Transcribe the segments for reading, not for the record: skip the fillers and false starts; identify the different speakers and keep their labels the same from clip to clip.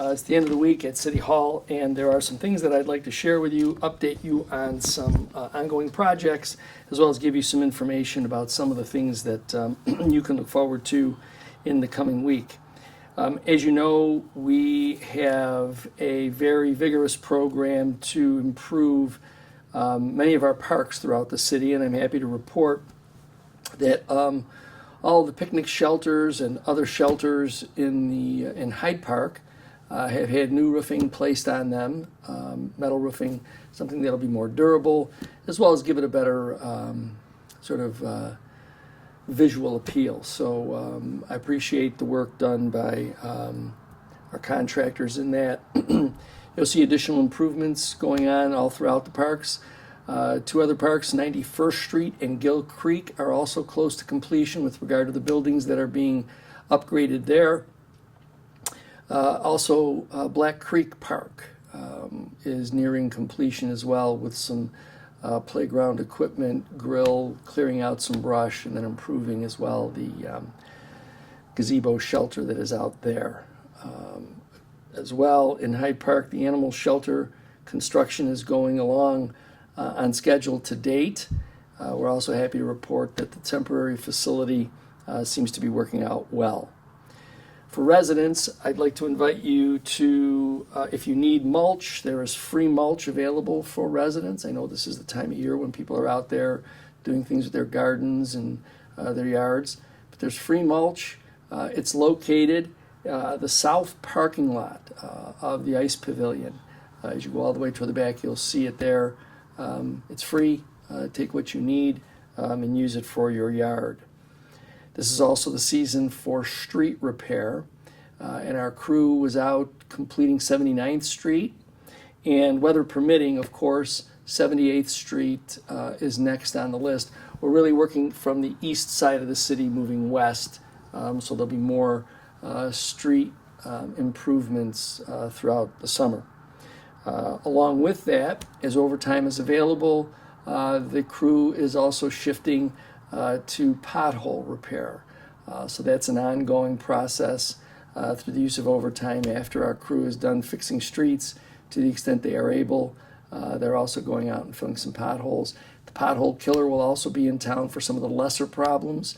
Speaker 1: It's the end of the week at City Hall, and there are some things that I'd like to share with you, update you on some ongoing projects, as well as give you some information about some of the things that you can look forward to in the coming week. As you know, we have a very vigorous program to improve many of our parks throughout the city, and I'm happy to report that all the picnic shelters and other shelters in Hyde Park have had new roofing placed on them, metal roofing, something that'll be more durable, as well as give it a better visual appeal. So I appreciate the work done by our contractors in that. You'll see additional improvements going on all throughout the parks. Two other parks, 91st Street and Gill Creek, are also close to completion with regard to the buildings that are being upgraded there. Also, Black Creek Park is nearing completion as well, with some playground equipment, grill, clearing out some brush, and then improving as well the gazebo shelter that is out there. As well, in Hyde Park, the animal shelter construction is going along on schedule to date. We're also happy to report that the temporary facility seems to be working out well. For residents, I'd like to invite you to, if you need mulch, there is free mulch available for residents. I know this is the time of year when people are out there doing things with their gardens and their yards, but there's free mulch. It's located the south parking lot of the Ice Pavilion. As you go all the way toward the back, you'll see it there. It's free. Take what you need and use it for your yard. This is also the season for street repair, and our crew was out completing 79th Street, and weather permitting, of course, 78th Street is next on the list. We're really working from the east side of the city moving west, so there'll be more street improvements throughout the summer. Along with that, as overtime is available, the crew is also shifting to pothole repair. So that's an ongoing process through the use of overtime after our crew is done fixing streets to the extent they are able. They're also going out and filling some potholes. The pothole killer will also be in town for some of the lesser problems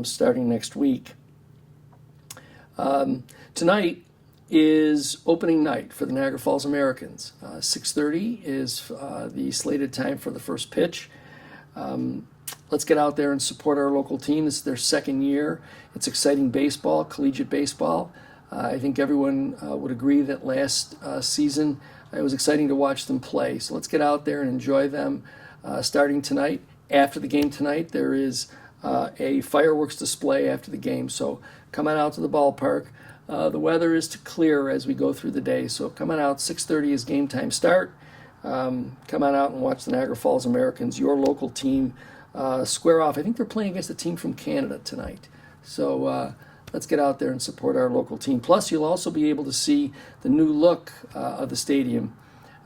Speaker 1: starting next week. Tonight is opening night for the Niagara Falls Americans. 6:30 is the slated time for the first pitch. Let's get out there and support our local team. This is their second year. It's exciting baseball, collegiate baseball. I think everyone would agree that last season it was exciting to watch them play. So let's get out there and enjoy them starting tonight. After the game tonight, there is a fireworks display after the game. So come on out to the ballpark. The weather is to clear as we go through the day. So come on out. 6:30 is game time start. Come on out and watch the Niagara Falls Americans, your local team, square off. I think they're playing against a team from Canada tonight. So let's get out there and support our local team. Plus, you'll also be able to see the new look of the stadium.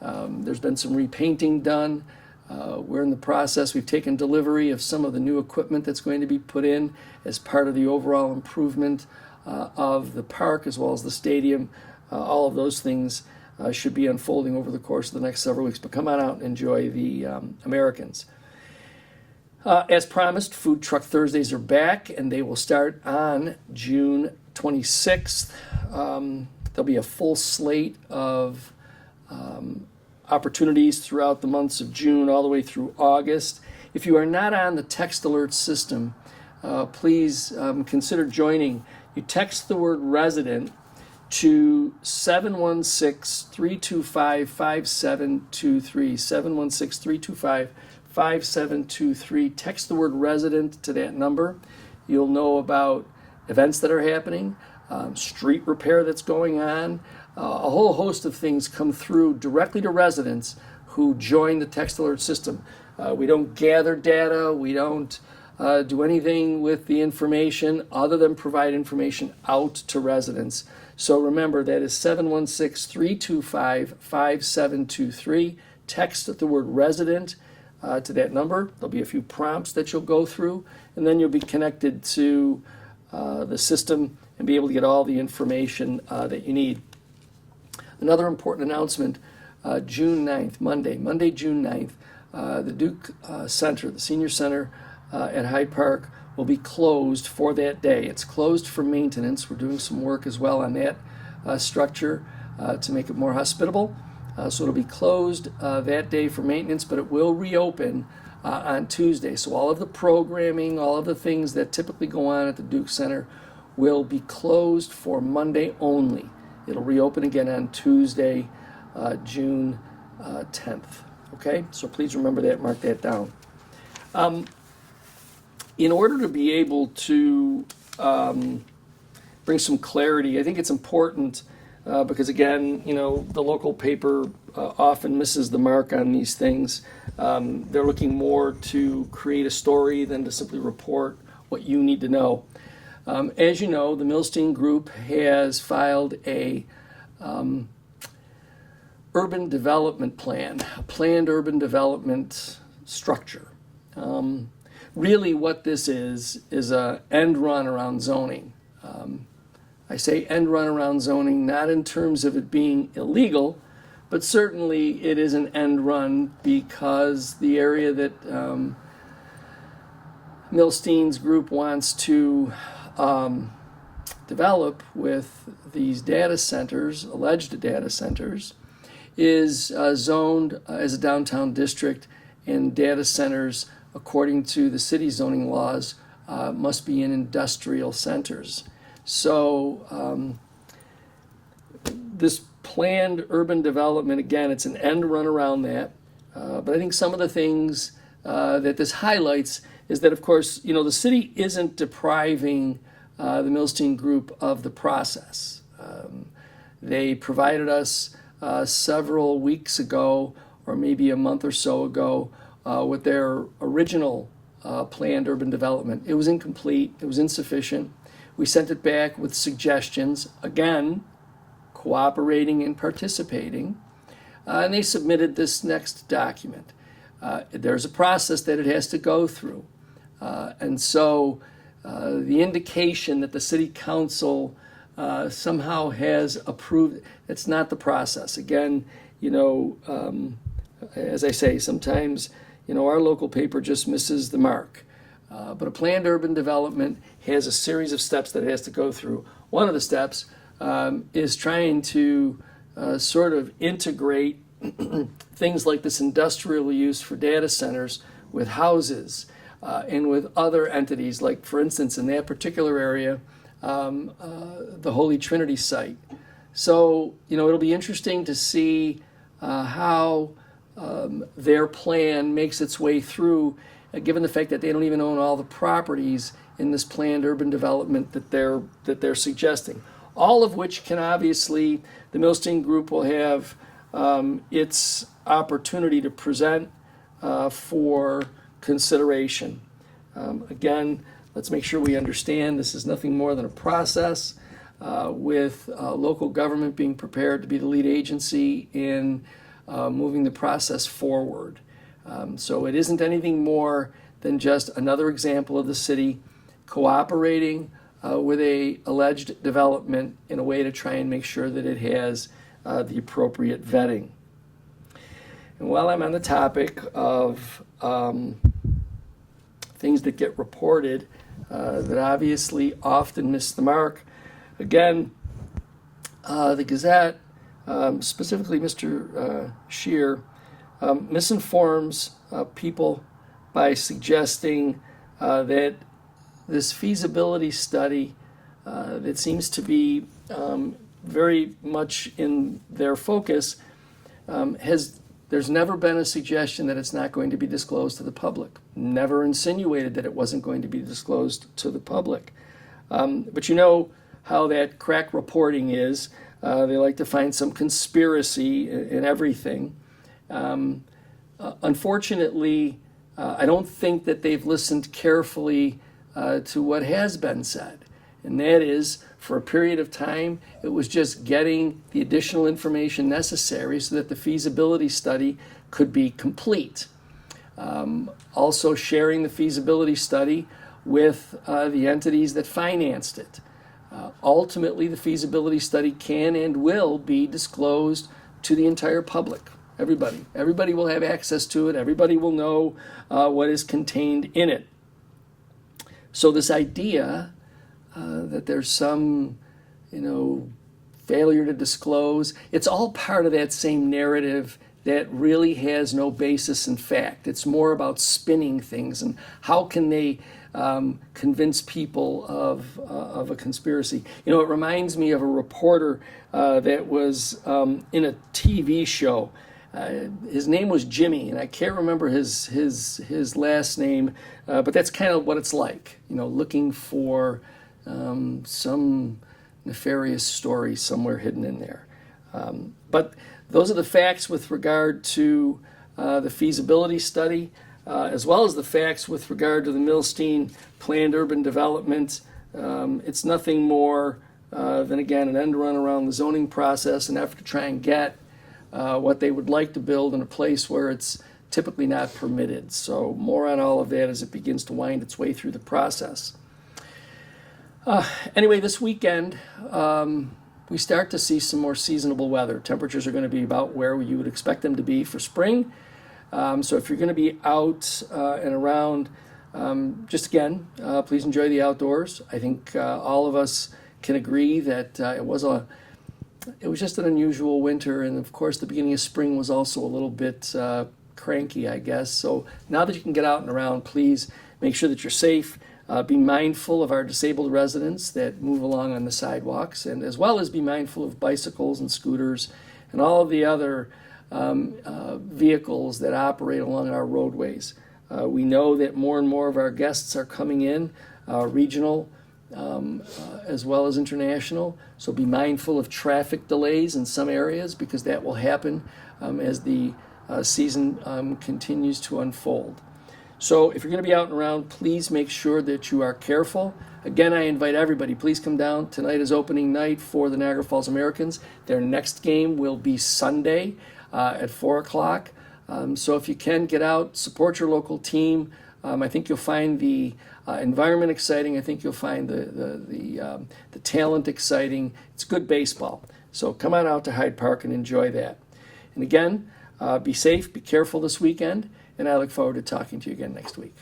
Speaker 1: There's been some repainting done. We're in the process. We've taken delivery of some of the new equipment that's going to be put in as part of the overall improvement of the park as well as the stadium. All of those things should be unfolding over the course of the next several weeks. But come on out and enjoy the Americans. As promised, Food Truck Thursdays are back, and they will start on June 26th. There'll be a full slate of opportunities throughout the months of June all the way through August. If you are not on the text alert system, please consider joining. You text the word resident to 716-325-5723, 716-325-5723. Text the word resident to that number. You'll know about events that are happening, street repair that's going on. A whole host of things come through directly to residents who join the text alert system. We don't gather data. We don't do anything with the information other than provide information out to residents. So remember, that is 716-325-5723. Text the word resident to that number. There'll be a few prompts that you'll go through, and then you'll be connected to the system and be able to get all the information that you need. Another important announcement, June 9th, Monday, June 9th, the Duke Center, the Senior Center at Hyde Park, will be closed for that day. It's closed for maintenance. We're doing some work as well on that structure to make it more hospitable. So it'll be closed that day for maintenance, but it will reopen on Tuesday. So all of the programming, all of the things that typically go on at the Duke Center will be closed for Monday only. It'll reopen again on Tuesday, June 10th. Okay, so please remember that, mark that down. In order to be able to bring some clarity, I think it's important because, again, the local paper often misses the mark on these things. They're looking more to create a story than to simply report what you need to know. As you know, the Milstein Group has filed a urban development plan, a planned urban development structure. Really what this is a end run around zoning. I say end run around zoning not in terms of it being illegal, but certainly it is an end run because the area that Milstein's group wants to develop with these data centers, alleged data centers, is zoned as a downtown district, and data centers, according to the city zoning laws, must be in industrial centers. So this planned urban development, again, it's an end run around that. But I think some of the things that this highlights is that, of course, the city isn't depriving the Milstein Group of the process. They provided us several weeks ago, or maybe a month or so ago, with their original planned urban development. It was incomplete. It was insufficient. We sent it back with suggestions, again, cooperating and participating, and they submitted this next document. There's a process that it has to go through. And so the indication that the city council somehow has approved, it's not the process. Again, as I say, sometimes, our local paper just misses the mark. But a planned urban development has a series of steps that it has to go through. One of the steps is trying to sort of integrate things like this industrial use for data centers with houses and with other entities, like, for instance, in that particular area, the Holy Trinity site. So, it'll be interesting to see how their plan makes its way through, given the fact that they don't even own all the properties in this planned urban development that they're suggesting. All of which can obviously, the Milstein Group will have its opportunity to present for consideration. Again, let's make sure we understand this is nothing more than a process with local government being prepared to be the lead agency in moving the process forward. So it isn't anything more than just another example of the city cooperating with a alleged development in a way to try and make sure that it has the appropriate vetting. And while I'm on the topic of things that get reported that obviously often miss the mark, again, the Gazette, specifically Mr. Scheer, misinforms people by suggesting that this feasibility study that seems to be very much in their focus there's never been a suggestion that it's not going to be disclosed to the public. Never insinuated that it wasn't going to be disclosed to the public. But you know how that crack reporting is. They like to find some conspiracy in everything. Unfortunately, I don't think that they've listened carefully to what has been said. And that is, for a period of time, it was just getting the additional information necessary so that the feasibility study could be complete. Also sharing the feasibility study with the entities that financed it. Ultimately, the feasibility study can and will be disclosed to the entire public. Everybody will have access to it. Everybody will know what is contained in it. So this idea that there's some, failure to disclose, it's all part of that same narrative that really has no basis in fact. It's more about spinning things and how can they convince people of a conspiracy. It reminds me of a reporter that was in a TV show. His name was Jimmy, and I can't remember his last name, but that's kind of what it's like, looking for some nefarious story somewhere hidden in there. But those are the facts with regard to the feasibility study, as well as the facts with regard to the Milstein planned urban development. It's nothing more than, again, an end run around the zoning process, an effort to try and get what they would like to build in a place where it's typically not permitted. So more on all of that as it begins to wind its way through the process. Anyway, this weekend, we start to see some more seasonable weather. Temperatures are going to be about where you would expect them to be for spring. So if you're going to be out and around, just again, please enjoy the outdoors. I think all of us can agree that it was just an unusual winter, and of course the beginning of spring was also a little bit cranky, I guess. So now that you can get out and around, please make sure that you're safe. Be mindful of our disabled residents that move along on the sidewalks, and as well as be mindful of bicycles and scooters and all of the other vehicles that operate along our roadways. We know that more and more of our guests are coming in, regional as well as international, so be mindful of traffic delays in some areas because that will happen as the season continues to unfold. So if you're going to be out and around, please make sure that you are careful. Again, I invite everybody, please come down. Tonight is opening night for the Niagara Falls Americans. Their next game will be Sunday at 4 o'clock. So if you can, get out, support your local team. I think you'll find the environment exciting. I think you'll find the talent exciting. It's good baseball. So come on out to Hyde Park and enjoy that. And again, be safe, be careful this weekend, and I look forward to talking to you again next week.